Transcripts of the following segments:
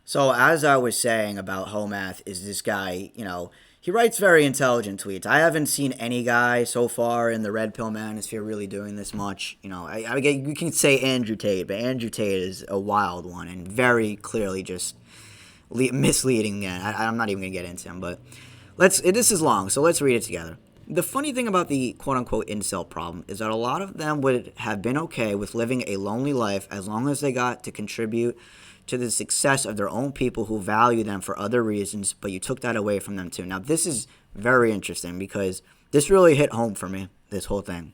So as I was saying about Homath is this guy, he writes very intelligent tweets. I haven't seen any guy so far in the red pill manosphere really doing this much. I get you can say Andrew Tate, but Andrew Tate is a wild one and very clearly just misleading. Again, I'm not even gonna get into him, but this is long, so let's read it together. The funny thing about the quote-unquote incel problem is that a lot of them would have been okay with living a lonely life as long as they got to contribute to the success of their own people who value them for other reasons, but you took that away from them too. Now, this is very interesting because this really hit home for me, this whole thing.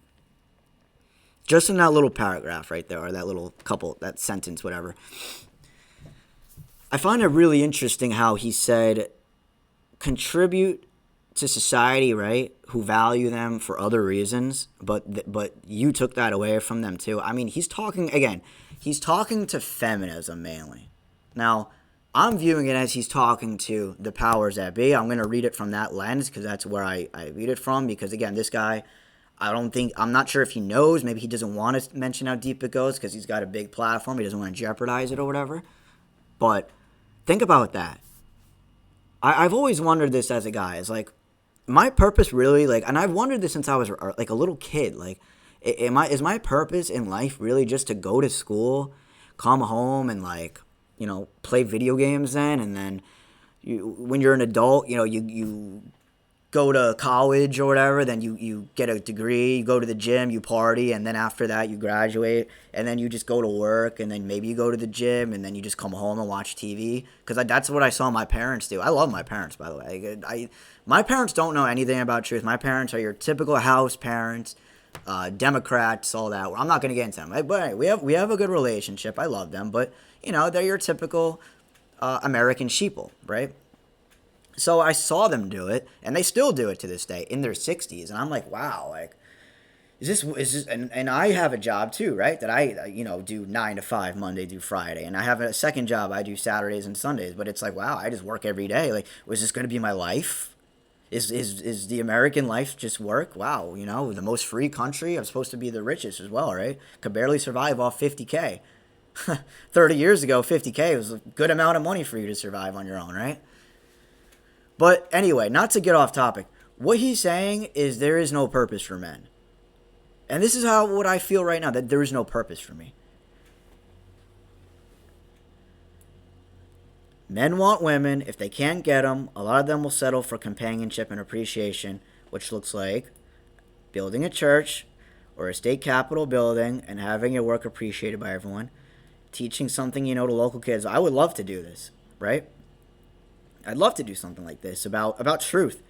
Just in that little paragraph right there, or that little couple, that sentence, whatever. I find it really interesting how he said, contribute to society, right, who value them for other reasons, but you took that away from them too. I mean, he's talking to feminism mainly. Now, I'm viewing it as he's talking to the powers that be. I'm going to read it from that lens because that's where I read it from, because again, this guy, I'm not sure if he knows, maybe he doesn't want to mention how deep it goes because he's got a big platform, he doesn't want to jeopardize it or whatever, but think about that. I've always wondered this as a guy, is like, my purpose really, like, and I've wondered this since I was like a little kid, like, is my purpose in life really just to go to school, come home, and like, play video games then, and then when you're an adult, you go to college or whatever, then you get a degree, you go to the gym, you party, and then after that you graduate, and then you just go to work, and then maybe you go to the gym, and then you just come home and watch TV, because that's what I saw my parents do. I love my parents, by the way. My parents don't know anything about truth. My parents are your typical house parents, Democrats, all that. I'm not going to get into them, but we have a good relationship. I love them, but they're your typical American sheeple, right? So I saw them do it, and they still do it to this day in their 60s, and I'm like, wow, like, is this, and I have a job too, right? That I do 9 to 5 Monday through Friday, and I have a second job I do Saturdays and Sundays. But it's like, wow, I just work every day. Like, was this going to be my life? Is the American life just work? Wow, the most free country. I'm supposed to be the richest as well, right? Could barely survive off 50K. 30 years ago, 50K was a good amount of money for you to survive on your own, right? But anyway, not to get off topic, what he's saying is there is no purpose for men. And this is what I feel right now, that there is no purpose for me. Men want women. If they can't get them, a lot of them will settle for companionship and appreciation, which looks like building a church or a state capitol building and having your work appreciated by everyone, teaching something, to local kids. I would love to do this, right? I'd love to do something like this about truth.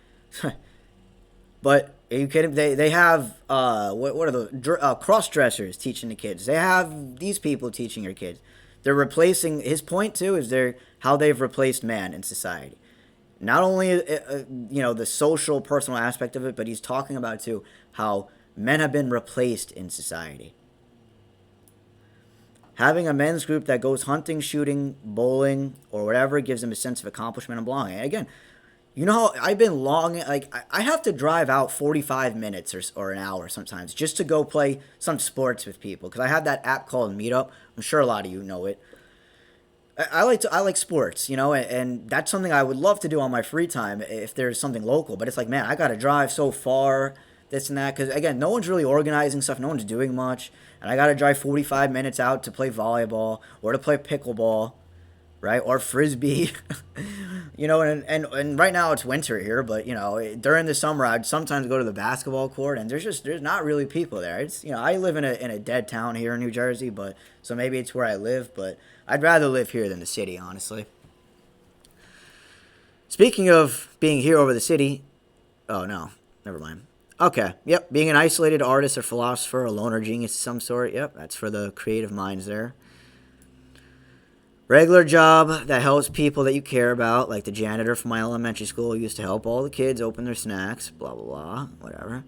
But are you kidding? They have what are the cross dressers teaching the kids? They have these people teaching your kids. They're replacing. His point too is how they've replaced man in society. Not only the social personal aspect of it, but he's talking about too how men have been replaced in society. Having a men's group that goes hunting, shooting, bowling, or whatever gives them a sense of accomplishment and belonging. And again, how I've been I have to drive out 45 minutes or an hour sometimes just to go play some sports with people, because I have that app called Meetup. I'm sure a lot of you know it. I like sports, and that's something I would love to do on my free time if there's something local. But it's like, man, I got to drive so far, this and that, because again, no one's really organizing stuff, no one's doing much, and I got to drive 45 minutes out to play volleyball or to play pickleball, right, or frisbee. And right now it's winter here, but during the summer I'd sometimes go to the basketball court, and there's not really people there. It's I live in a dead town here in New Jersey, but so maybe it's where I live, but I'd rather live here than the city, honestly. Speaking of being here over the city, oh no, never mind. Okay, yep, being an isolated artist or philosopher, a loner genius of some sort, yep, that's for the creative minds there. Regular job that helps people that you care about, like the janitor from my elementary school used to help all the kids open their snacks, blah, blah, blah, whatever.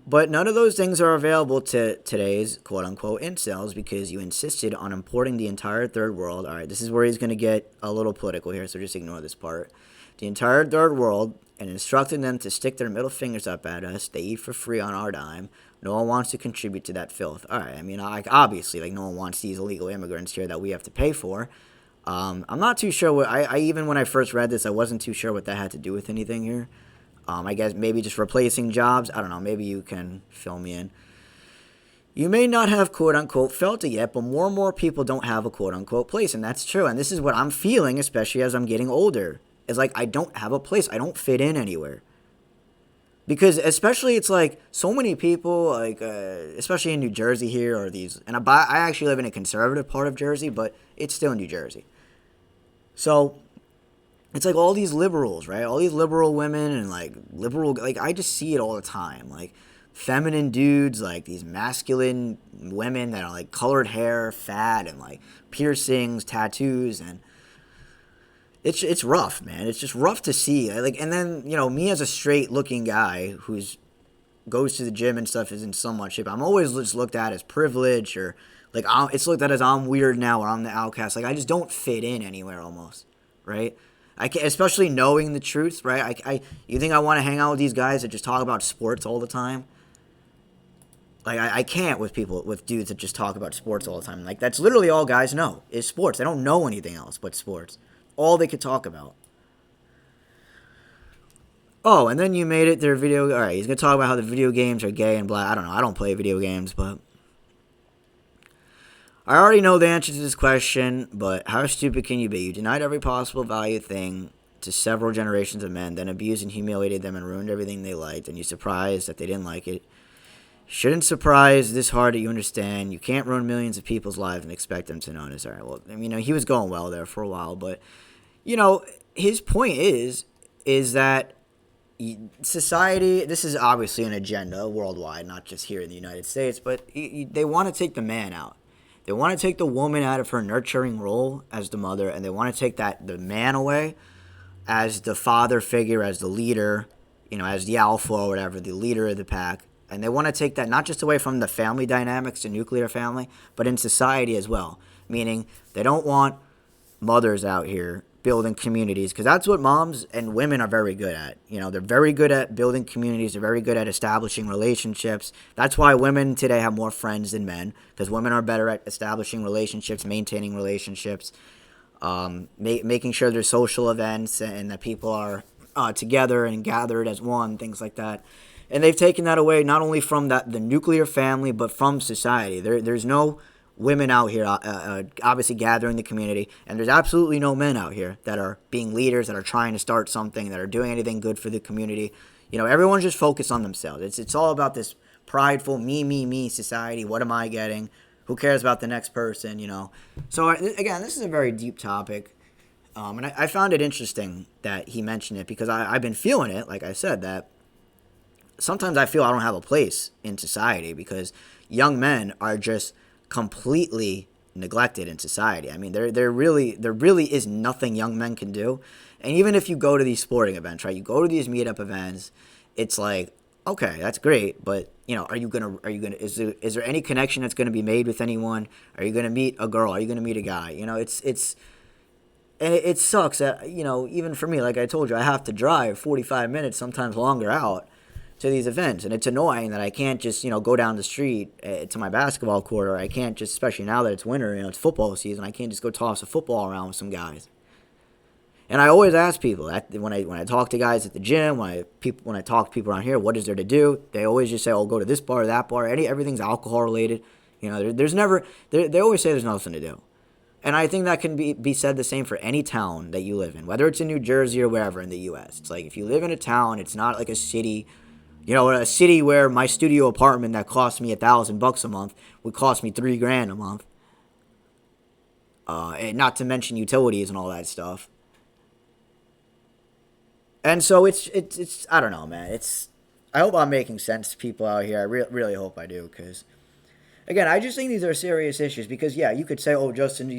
But none of those things are available to today's quote-unquote incels because you insisted on importing the entire third world. All right, this is where he's going to get a little political here, so just ignore this part. The entire third world, and instructing them to stick their middle fingers up at us. They eat for free on our dime. No one wants to contribute to that filth. All right, I mean, obviously, no one wants these illegal immigrants here that we have to pay for. I'm not too sure what I even when I first read this, I wasn't too sure what that had to do with anything here. I guess maybe just replacing jobs. I don't know. Maybe you can fill me in. You may not have quote unquote felt it yet, but more and more people don't have a quote unquote place. And that's true. And this is what I'm feeling, especially as I'm getting older. It's like I don't have a place. I don't fit in anywhere. Because especially it's like so many people, like especially in New Jersey here, or these. And I actually live in a conservative part of Jersey, but it's still New Jersey. So it's like all these liberals, right? All these liberal women and like liberal, like I just see it all the time. Like feminine dudes, like these masculine women that are like colored hair, fat, and like piercings, tattoos, and it's rough, man. It's just rough to see. Like, and then me as a straight looking guy who's goes to the gym and stuff is in so much shape. I'm always just looked at as privileged, or like it's looked at as I'm weird now, or I'm the outcast. Like I just don't fit in anywhere almost, right? I can, especially knowing the truth, right? You think I want to hang out with these guys that just talk about sports all the time? Like I can't with dudes that just talk about sports all the time. Like that's literally all guys know is sports. They don't know anything else but sports. All they could talk about. Oh, and then you made it their video. All right, he's gonna talk about how the video games are gay and blah. I don't know. I don't play video games, but I already know the answer to this question. But how stupid can you be? You denied every possible value thing to several generations of men, then abused and humiliated them and ruined everything they liked, and you surprised that they didn't like it. Shouldn't surprise this hard that you understand. You can't ruin millions of people's lives and expect them to notice. All right, well, I mean, he was going well there for a while, but his point is that society, this is obviously an agenda worldwide, not just here in the United States, but they want to take the man out. They want to take the woman out of her nurturing role as the mother, and they want to take the man away as the father figure, as the leader, as the alpha or whatever, the leader of the pack. And they want to take that not just away from the family dynamics, the nuclear family, but in society as well. Meaning they don't want mothers out here building communities, because that's what moms and women are very good at. They're very good at building communities. They're very good at establishing relationships. That's why women today have more friends than men, because women are better at establishing relationships, maintaining relationships, making sure there's social events and that people are together and gathered as one, things like that. And they've taken that away not only from the nuclear family, but from society. There's no women out here obviously gathering the community, and there's absolutely no men out here that are being leaders, that are trying to start something, that are doing anything good for the community. Everyone's just focused on themselves. It's all about this prideful me society. What am I getting? Who cares about the next person? So again, this is a very deep topic, and I found it interesting that he mentioned it, because I've been feeling it, like I said, that sometimes I feel I don't have a place in society, because young men are just completely neglected in society. I mean, there really is nothing young men can do. And even if you go to these sporting events, right? You go to these meetup events, it's like, okay, that's great, but is there any connection that's gonna be made with anyone? Are you gonna meet a girl? Are you gonna meet a guy? And it sucks that even for me, like I told you, I have to drive 45 minutes, sometimes longer, out to these events, and it's annoying that I can't just go down the street to my basketball court, or I can't just, especially now that it's winter, it's football season, I can't just go toss a football around with some guys. And I always ask people when I talk to guys at the gym, when I talk to people around here, what is there to do? They always just say, "Oh, go to this bar or that bar." Everything's alcohol related. There's never. They always say there's nothing to do. And I think that can be said the same for any town that you live in, whether it's in New Jersey or wherever in the U.S. It's like if you live in a town, it's not like a city. A city where my studio apartment that cost me $1,000 a month would cost me $3,000 a month. And not to mention utilities and all that stuff. And so it's I don't know, man. I hope I'm making sense to people out here. I really hope I do, because again, I just think these are serious issues, because yeah, you could say, "Oh, Justin,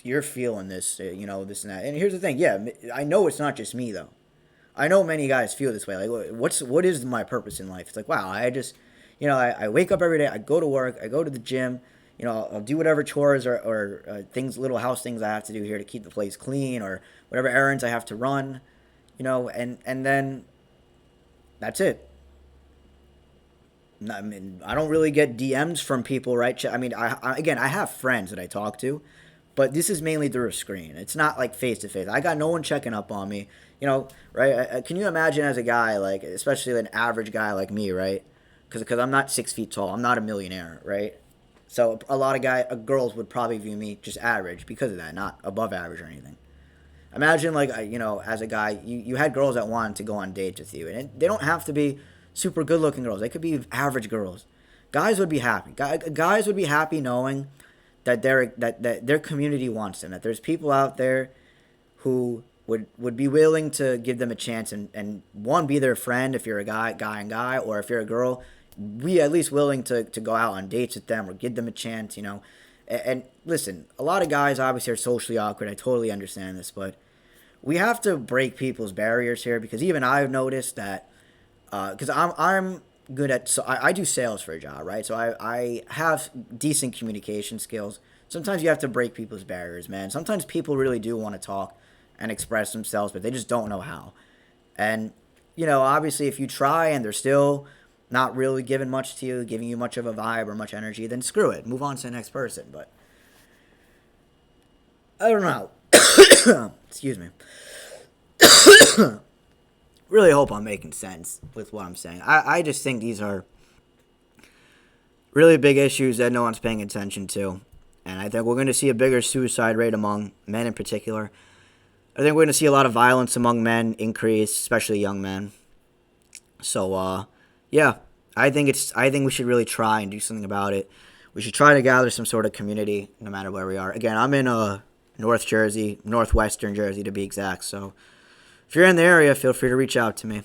you're feeling this, this and that." And here's the thing, yeah, I know it's not just me though. I know many guys feel this way. Like, what is my purpose in life? It's like, wow, I just, I wake up every day. I go to work. I go to the gym. I'll do whatever chores or things, little house things I have to do here to keep the place clean, or whatever errands I have to run, and then that's it. I mean, I don't really get DMs from people, right? I mean, again, I have friends that I talk to, But this is mainly through a screen. It's not like face to face. I got no one checking up on me. Right? Can you imagine as a guy, like, especially an average guy like me, right? Because I'm not 6 feet tall. I'm not a millionaire, right? So a lot of girls would probably view me just average because of that, not above average or anything. Imagine, like, as a guy, you had girls that wanted to go on dates with you, and they don't have to be super good looking girls. They could be average girls. Guys would be happy. Guys would be happy knowing that their community wants them. That there's people out there who would be willing to give them a chance and one, be their friend if you're a guy, or if you're a girl, be at least willing to go out on dates with them or give them a chance. And listen, a lot of guys obviously are socially awkward. I totally understand this, but we have to break people's barriers here, because even I've noticed that, because I'm good at, so I do sales for a job, right? So I have decent communication skills. Sometimes you have to break people's barriers, man. Sometimes people really do want to talk and express themselves, but they just don't know how. And, obviously if you try and they're still not really giving much to you, giving you much of a vibe or much energy, then screw it. Move on to the next person. But I don't know. Excuse me. Really hope I'm making sense with what I'm saying. I just think these are really big issues that no one's paying attention to. And I think we're going to see a bigger suicide rate among men in particular. I think we're going to see a lot of violence among men increase, especially young men. So, yeah, I think we should really try and do something about it. We should try to gather some sort of community, no matter where we are. Again, I'm in northwestern Jersey to be exact. So if you're in the area, feel free to reach out to me.